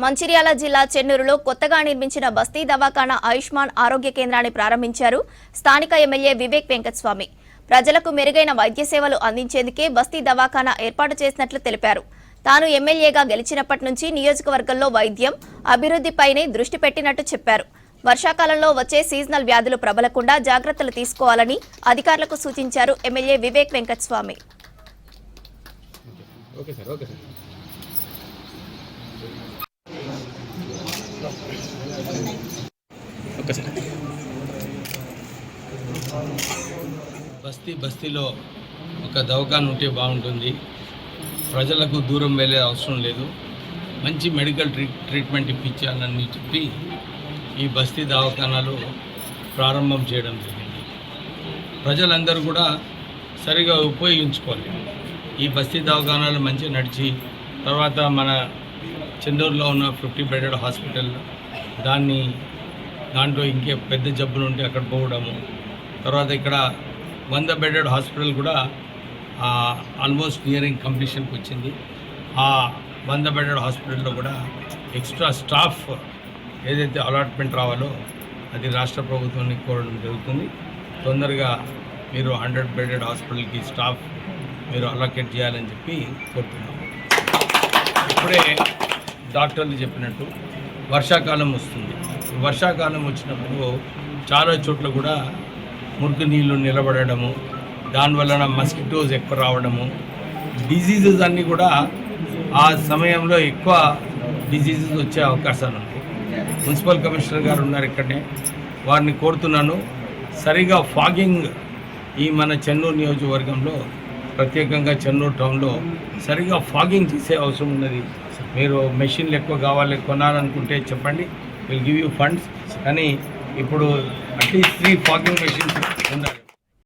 మంచిర్యాల జిల్లా చెన్నూరులో కొత్తగా నిర్మించిన బస్తీ దవాఖానా ఆయుష్మాన్ ఆరోగ్య కేంద్రాన్ని ప్రారంభించారు స్థానిక ఎమ్మెల్యే వివేక్ వెంకటస్వామి. ప్రజలకు మెరుగైన వైద్య సేవలు అందించేందుకే బస్తీ దవాఖానా ఏర్పాటు చేసినట్లు తెలిపారు. తాను ఎమ్మెల్యేగా గెలిచినప్పటి నుంచి నియోజకవర్గంలో వైద్యం అభివృద్ధిపైనే దృష్టి పెట్టినట్టు చెప్పారు. వర్షాకాలంలో వచ్చే సీజనల్ వ్యాధులు ప్రబలకుండా జాగ్రత్తలు తీసుకోవాలని అధికారులకు సూచించారు ఎమ్మెల్యే వివేక్ వెంకటస్వామి. బస్తీలో ఒక దవాఖాన ఉంటే బాగుంటుంది. ప్రజలకు దూరం వెళ్ళే అవసరం లేదు. మంచి మెడికల్ ట్రీట్మెంట్ ఇప్పించాలని చెప్పి ఈ బస్తీ దవాఖానాలు ప్రారంభం చేయడం జరిగింది. ప్రజలందరూ కూడా సరిగా ఉపయోగించుకోవాలి. ఈ బస్తీ దవాఖానాలు మంచిగా నడిచి తర్వాత మన చెన్నూరులో ఉన్న 50 బెడెడ్ హాస్పిటల్ దాంట్లో ఇంకే పెద్ద జబ్బులు ఉంటే అక్కడ పోవడము, తర్వాత ఇక్కడ 100 బెడెడ్ హాస్పిటల్ కూడా ఆల్మోస్ట్ నియరింగ్ కంప్లీషన్కి వచ్చింది. ఆ 100 బెడెడ్ హాస్పిటల్లో కూడా ఎక్స్ట్రా స్టాఫ్ ఏదైతే అలాట్మెంట్ రావాలో అది రాష్ట్ర ప్రభుత్వాన్ని కోరడం జరుగుతుంది. తొందరగా మీరు 100 బెడెడ్ హాస్పిటల్కి స్టాఫ్ మీరు అలొకేట్ చేయాలని చెప్పి కోరుతున్నాము. ఇప్పుడే డాక్టర్లు చెప్పినట్టు వర్షాకాలం వస్తుంది. వర్షాకాలం వచ్చినప్పుడు చాలా చోట్ల కూడా మురికి నీళ్ళు నిలబడము, దానివలన మస్కిటోస్ ఎక్కువ రావడము, డిజీజెస్ అన్నీ కూడా ఆ సమయంలో ఎక్కువ డిజీజెస్ వచ్చే అవకాశాలు ఉన్నాయి. మున్సిపల్ కమిషనర్ గారు ఉన్నారు ఇక్కడనే, వారిని కోరుతున్నాను సరిగా ఫాగింగ్ ఈ మన చెన్నూరు నియోజకవర్గంలో ప్రత్యేకంగా చెన్నూరు టౌన్లో సరిగా ఫాగింగ్ చేసే అవసరం ఉన్నది. మీరు మెషిన్లు ఎక్కువ కావాలి కొనాలనుకుంటే చెప్పండి, విల్ గివ్ యూ ఫండ్స్. కానీ ఇప్పుడు అట్లీస్ట్ 3 ఫాగింగ్ మెషిన్స్ ఉండాలి.